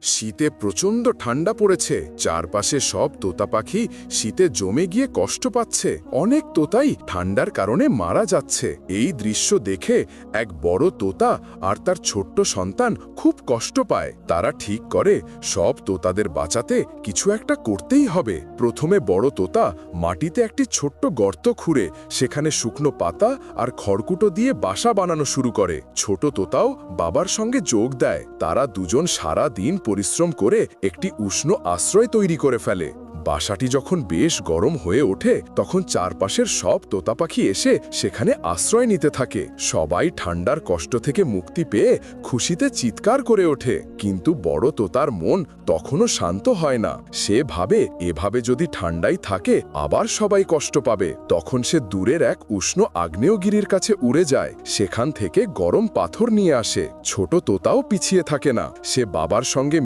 শীতে প্রচণ্ড ঠান্ডা পড়েছে। চারপাশে সব তোতা পাখি শীতে জমে গিয়ে কষ্ট পাচ্ছে। অনেক তোতাই ঠান্ডার কারণে মারা যাচ্ছে। এই দৃশ্য দেখে এক বড় তোতা আর তার ছোট্ট সন্তান খুব কষ্ট পায়। তারা ঠিক করে সব তোতাদের বাঁচাতে কিছু একটা করতেই হবে। প্রথমে বড় তোতা মাটিতে একটি ছোট্ট গর্ত খুঁড়ে সেখানে শুকনো পাতা আর খড়কুটো দিয়ে বাসা বানানো শুরু করে। ছোট তোতাও বাবার সঙ্গে যোগ দেয়। তারা দুজন সারা দিন পরিশ্রম করে একটি উষ্ণ আশ্রয় তৈরি করে ফেলে। বাসাটি যখন বেশ গরম হয়ে ওঠে তখন চারপাশের সব তোতা পাখি এসে সেখানে আশ্রয় নিতে থাকে। সবাই ঠান্ডার কষ্ট থেকে মুক্তি পেয়ে খুশিতে চিৎকার করে ওঠে। কিন্তু বড় তোতার মন তখনও শান্ত হয় না। সে ভাবে এভাবে যদি ঠান্ডাই থাকে আবার সবাই কষ্ট পাবে। তখন সে দূরের এক উষ্ণ আগ্নেয়গিরির কাছে উড়ে যায়। সেখান থেকে গরম পাথর নিয়ে আসে। ছোট তোতাও পিছিয়ে থাকে না। সে বাবার সঙ্গে